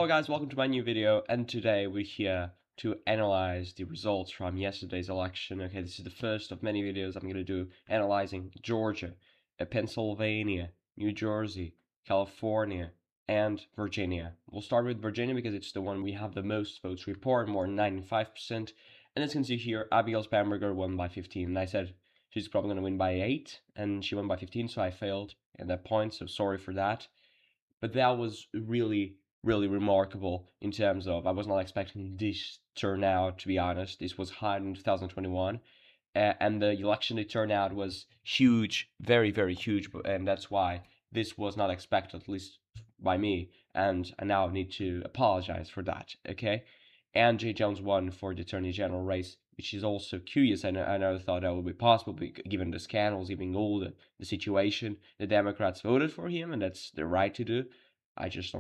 Hello guys, welcome to my new video, and today we're here to analyze the results from yesterday's election. Okay, this is the first of many videos I'm going to do analyzing Georgia, Pennsylvania, New Jersey, California, and Virginia. We'll start with Virginia because it's the one we have the most votes report, more than 95%. And as you can see here, Abigail Spanberger won by 15. And I said she's probably going to win by 8, and she won by 15, so I failed at that point, so sorry for that. But that was really remarkable in terms of I was not expecting this turnout, to be honest. This was high in 2021, and the election turnout was huge, very huge, and that's why this was not expected, at least by me, and I now need to apologize for that, okay? And Jay Jones won for the Attorney General race, which is also curious. I never thought that would be possible, given the scandals, given all the situation. The Democrats voted for him, and that's their right to do. I just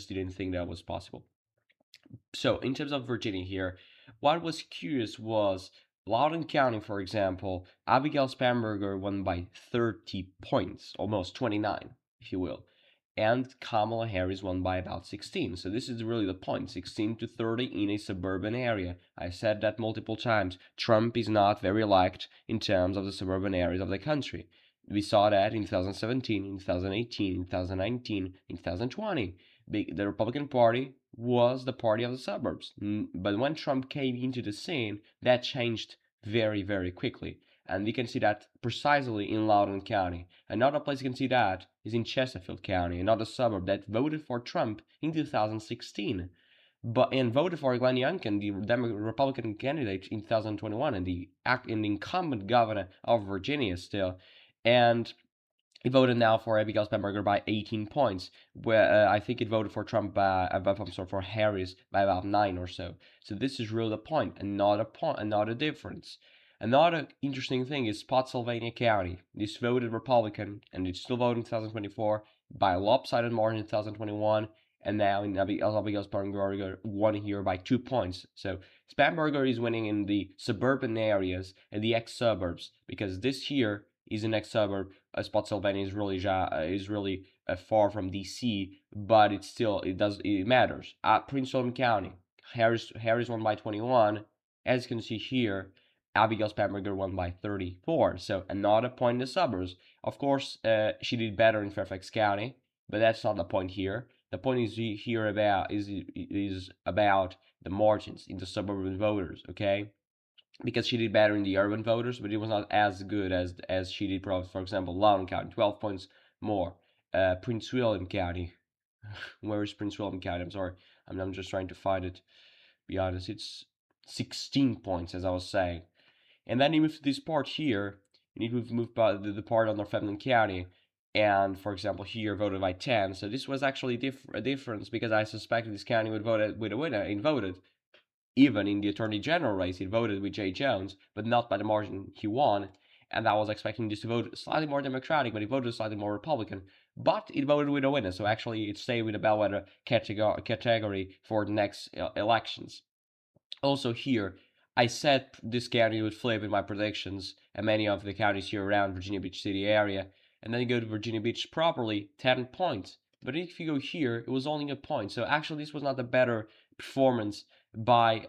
didn't think that was possible. So in terms of Virginia here, what was curious was Loudoun County, for example, Abigail Spanberger won by 30 points, almost 29, if you will. And Kamala Harris won by about 16. So this is really the point, 16 to 30 in a suburban area. I said that multiple times. Trump is not very liked in terms of the suburban areas of the country. We saw that in 2017, in 2018, in 2019, in 2020. The Republican Party was the party of the suburbs. But when Trump came into the scene, that changed very quickly. And you can see that precisely in Loudoun County. Another place you can see that is in Chesterfield County, another suburb that voted for Trump in 2016, and voted for Glenn Youngkin, the Republican candidate, in 2021, and the incumbent governor of Virginia still. And he voted now for Abigail Spanberger by 18 points, where I think it voted for Trump for Harris by about 9 or so. So this is really the point, another difference. Another interesting thing is Spotsylvania County. This voted Republican, and it still voted in 2024 by a lopsided margin in 2021, and now in Abigail Spanberger won here by 2 points. So Spanberger is winning in the suburban areas and the ex-suburbs, because this here is an ex-suburb. Spotsylvania is really far from DC, but it matters. Prince William County, Harris won by 21. As you can see here, Abigail Spanberger won by 34. So another point in the suburbs. Of course, she did better in Fairfax County, but that's not the point here. The point is about the margins in the suburban voters, okay? Because she did better in the urban voters, but it was not as good as she did, probably, for example, Loudoun County, 12 points more. Prince William County. Where is Prince William County? I'm sorry. I'm just trying to find it. Be honest, it's 16 points, as I was saying. And then you move to this part here. You need to move by the part on Northumberland County. And, for example, here voted by 10. So this was actually a difference, because I suspected this county would vote with a winner and voted. Even in the Attorney General race, he voted with Jay Jones, but not by the margin he won. And I was expecting this to vote slightly more Democratic, but he voted slightly more Republican. But it voted with a winner, so actually it stayed with the bellwether category for the next elections. Also here, I said this county would flip in my predictions, and many of the counties here around Virginia Beach City area. And then you go to Virginia Beach properly, 10 points. But if you go here, it was only a point. So actually, this was not a better performance by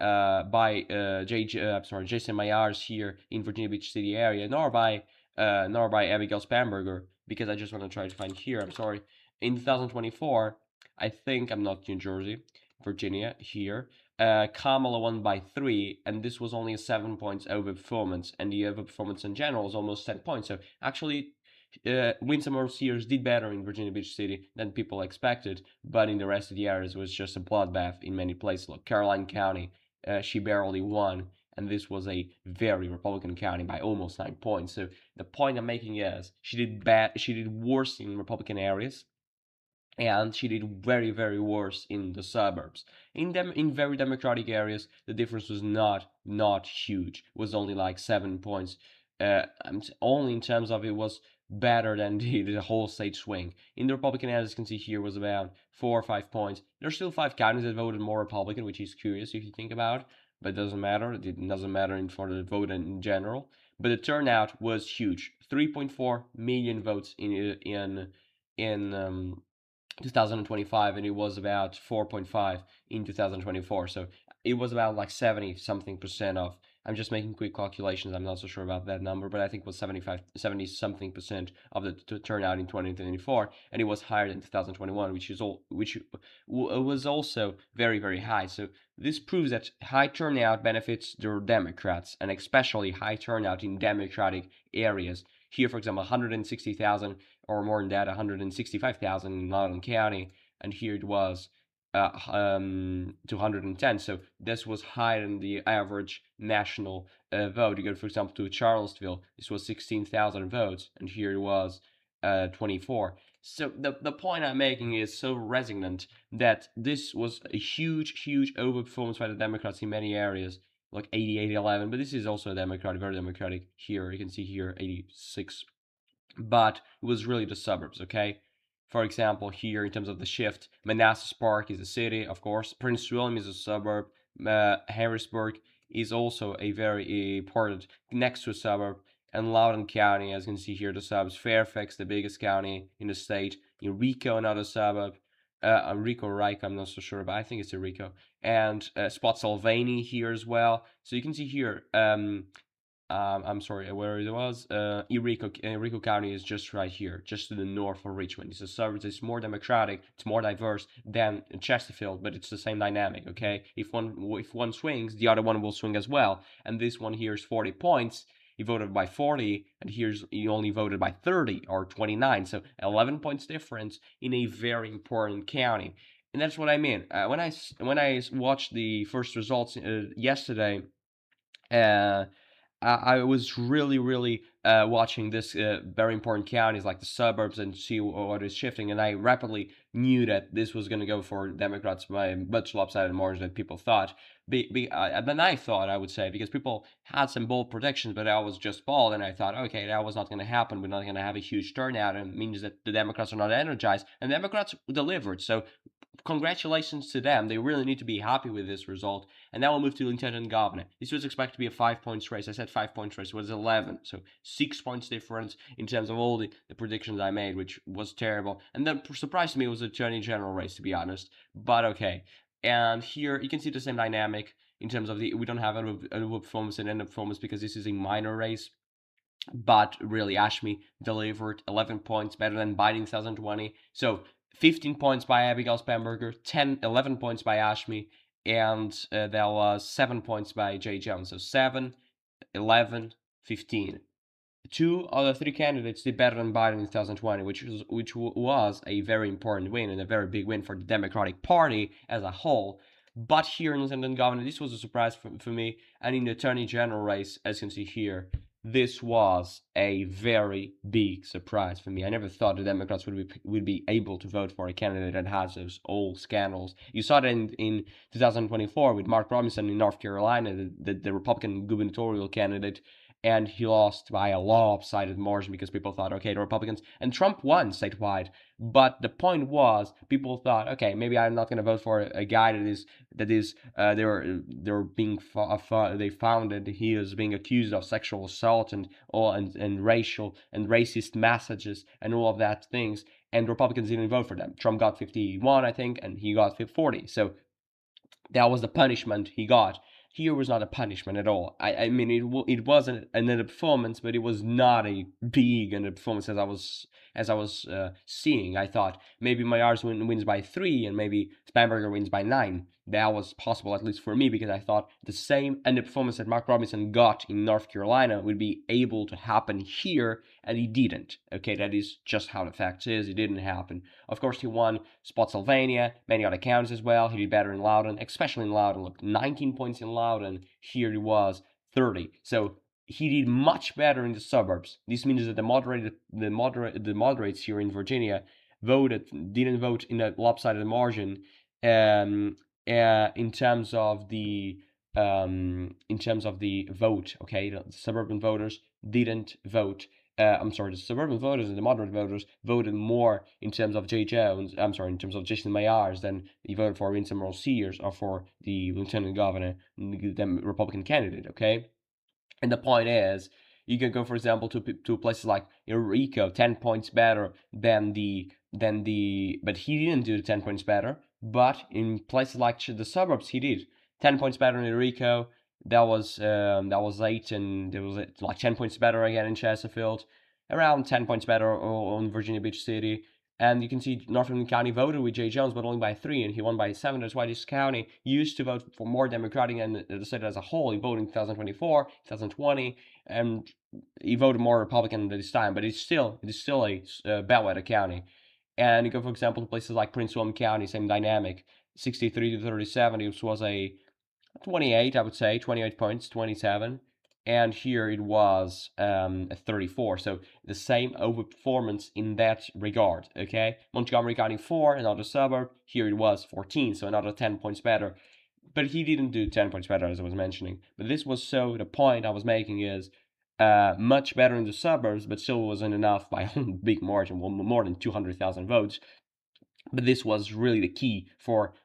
Jason Myers here in Virginia Beach City area, nor by Abigail Spanberger, because I just want to try to find here. I'm sorry. In 2024, I think I'm not New Jersey, Virginia here. Kamala won by 3, and this was only a 7 points over performance, and the over performance in general was almost 10 points. So actually, Winsome Earle Sears did better in Virginia Beach City than people expected, but in the rest of the areas it was just a bloodbath in many places. Like Caroline County, she barely won, and this was a very Republican county by almost 9 points. So the point I'm making is she did worse in Republican areas, and she did very worse in the suburbs. In very Democratic areas, the difference was not huge. It was only like 7 points. Only in terms of it was better than the whole state swing. In the Republican areas, you can see here, was about 4 or 5 points. There's still 5 counties that voted more Republican, which is curious if you think about it, but it doesn't matter. It doesn't matter for the vote in general. But the turnout was huge. 3.4 million votes in 2025, and it was about 4.5 in 2024. So it was about like 70 something percent of. I'm just making quick calculations. I'm not so sure about that number, but I think it was 70 something percent of the turnout in 2024, and it was higher than 2021, which was also very high. So this proves that high turnout benefits the Democrats, and especially high turnout in Democratic areas. Here, for example, 160,000 or more than that, 165,000 in Loudoun County, and here it was 210. So this was higher than the average national vote. You go, for example, to Charlottesville, this was 16,000 votes, and here it was 24. So the point I'm making is so resonant that this was a huge overperformance by the Democrats in many areas, like 80, 11. But this is also a Democratic, very Democratic. Here you can see here 86, but it was really the suburbs, okay? For example, here in terms of the shift, Manassas Park is a city, of course. Prince William is a suburb. Harrisburg is a very important next to a suburb. And Loudoun County, as you can see here, the suburbs. Fairfax, the biggest county in the state. Eureka, another suburb. Enrico Reich, I'm not so sure, but I think it's Enrico. And Spotsylvania here as well. So you can see here, I'm sorry, where it was. Eureka County is just right here, just to the north of Richmond. It's a suburb. It's more democratic, it's more diverse than Chesterfield, but it's the same dynamic. Okay, if one swings, the other one will swing as well. And this one here is 40 points. He voted by 40, and he only voted by 30 or 29. So 11 points difference in a very important county. And that's what I mean. When I watched the first results yesterday, I was really watching this very important counties like the suburbs and see what is shifting, and I rapidly knew that this was going to go for Democrats by a much lopsided margin than people thought. Than I thought, I would say, because people had some bold predictions, but I was just bold, and I thought, okay, that was not going to happen. We're not going to have a huge turnout, and it means that the Democrats are not energized, and the Democrats delivered. So congratulations to them. They really need to be happy with this result. And now we'll move to lieutenant governor. This was expected to be a 5 points race. I said 5 points race. It was 11. So 6 points difference in terms of all the predictions I made, which was terrible. And then surprised me was the attorney general race, to be honest. But okay. And here you can see the same dynamic in terms of we don't have a performance and end up performance because this is a minor race. But really, Ashmi delivered 11 points, better than Biden in 2020. So 15 points by Abigail Spanberger, 11 points by Ashmi, and there was 7 points by Jay Jones. So 7, 11, 15. 2 out of 3 candidates did better than Biden in 2020, which was a very important win and a very big win for the Democratic Party as a whole. But here in lieutenant governor, this was a surprise for me. And in the attorney general race, as you can see here, this was a very big surprise for me. I never thought the Democrats would be able to vote for a candidate that has those old scandals. You saw that in 2024 with Mark Robinson in North Carolina, the Republican gubernatorial candidate, and he lost by a lopsided margin because people thought, okay, the Republicans, and Trump won statewide. But the point was, people thought, okay, maybe I'm not going to vote for a guy they found that he is being accused of sexual assault and racial and racist messages and all of that things, and Republicans didn't vote for them. Trump got 51, I think, and he got 40. So that was the punishment he got. Here was not a punishment at all. I mean, it wasn't an underperformance, but it was not a big underperformance as I was seeing. I thought maybe Myers wins by 3 and maybe Spanberger wins by 9. That was possible, at least for me, because I thought the same underperformance that Mark Robinson got in North Carolina would be able to happen here, and he didn't. Okay, that is just how the facts is. It didn't happen. Of course, he won Spotsylvania, many other counties as well. He did better in Loudoun, especially in Loudoun. Look, 19 points in Loudoun. Here he was 30. So he did much better in the suburbs. This means that the moderates here in Virginia didn't vote in a lopsided margin. In terms of the vote, okay, the suburban voters didn't vote. The suburban voters and the moderate voters voted more in terms of in terms of Jason Myers than they voted for Winsome Earle Sears or for the lieutenant governor, the Republican candidate, okay? And the point is, you can go, for example, to places like Eureka, 10 points better than the but he didn't do the 10 points better. But in places like the suburbs, he did 10 points better in Rico. That was 8, and there was like 10 points better again in Chesterfield, around 10 points better on Virginia Beach City. And you can see Northern County voted with Jay Jones, but only by 3, and he won by 7. That's why this county used to vote for more Democratic and the state as a whole. He voted in 2024, 2020, and he voted more Republican this time. But it is still a bellwether county. And you go, for example, to places like Prince William County, same dynamic, 63 to 37. It was a 28, I would say, 28 points, 27. And here it was a 34. So the same overperformance in that regard, okay? Montgomery County 4, another suburb. Here it was 14, so another 10 points better. But he didn't do 10 points better, as I was mentioning. But this was the point I was making is much better in the suburbs, but still wasn't enough by a big margin, more than 200,000 votes. But this was really the key for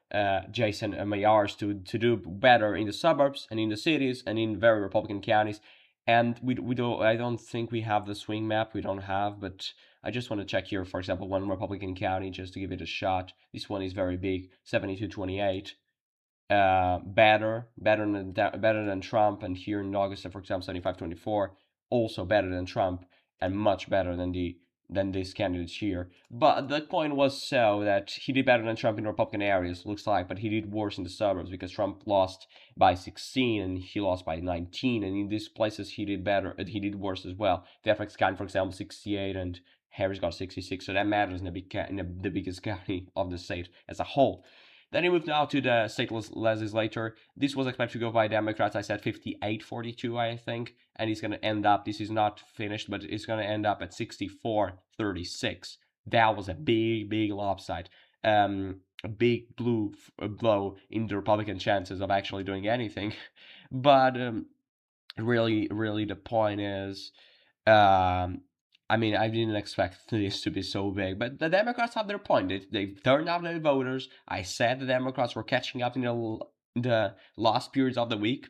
Jason Mayars to do better in the suburbs and in the cities and in very Republican counties. And I don't think we have the swing map. We don't have, but I just want to check here, for example, one Republican county just to give it a shot. This one is very big, 72-28. Better than Trump, and here in August, for example, 75-24, also better than Trump and much better than these candidates here. But the point was so that he did better than Trump in Republican areas, looks like, but he did worse in the suburbs because Trump lost by 16 and he lost by 19, and in these places he did worse as well. Fairfax County, for example, 68, and Harris got 66, so that matters in the biggest county of the state as a whole. Then he moved now to the state legislature. This was expected to go by Democrats. I said 58-42, I think. And he's going to end up, this is not finished, but it's going to end up at 64-36. That was a big lopside. A big blow in the Republican chances of actually doing anything. But really, the point is, I mean, I didn't expect this to be so big, but the Democrats have their point. They've turned out their voters. I said the Democrats were catching up in the last periods of the week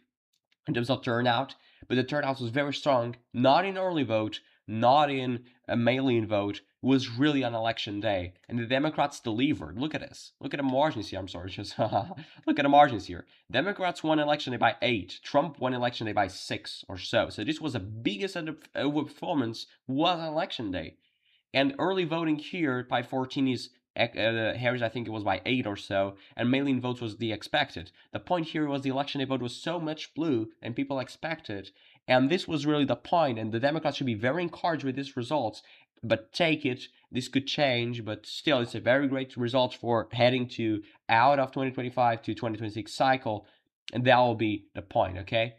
in terms of turnout, but the turnout was very strong, not in early vote, not in a mail-in vote. It was really on election day, and the Democrats delivered. Look at this. Look at the margins here. I'm sorry, just look at the margins here. Democrats won election day by 8. Trump won election day by 6 or so. So this was the biggest overperformance was on election day. And early voting here by 14 is Harris, I think it was by 8 or so, and mail-in votes was the expected. The point here was the election day vote was so much blue than people expected, and this was really the point, and the Democrats should be very encouraged with these results, but take it, this could change, but still it's a very great result for heading to out of 2025 to 2026 cycle, and that will be the point, okay?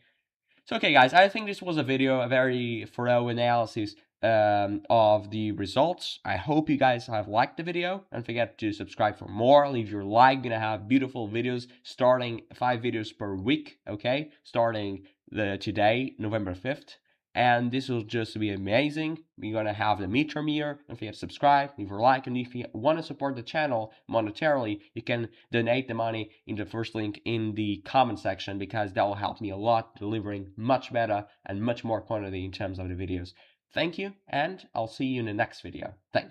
So, okay, guys, I think this was a video, a very thorough analysis of the results. I hope you guys have liked the video. Don't forget to subscribe for more. Leave your like. Gonna have beautiful videos starting 5 videos per week, okay? Starting today, November 5th. And this will just be amazing. We're gonna have the midterm year. Don't forget to subscribe, leave your like, and if you want to support the channel monetarily, you can donate the money in the first link in the comment section, because that will help me a lot, delivering much better and much more quantity in terms of the videos. Thank you, and I'll see you in the next video. Thank you.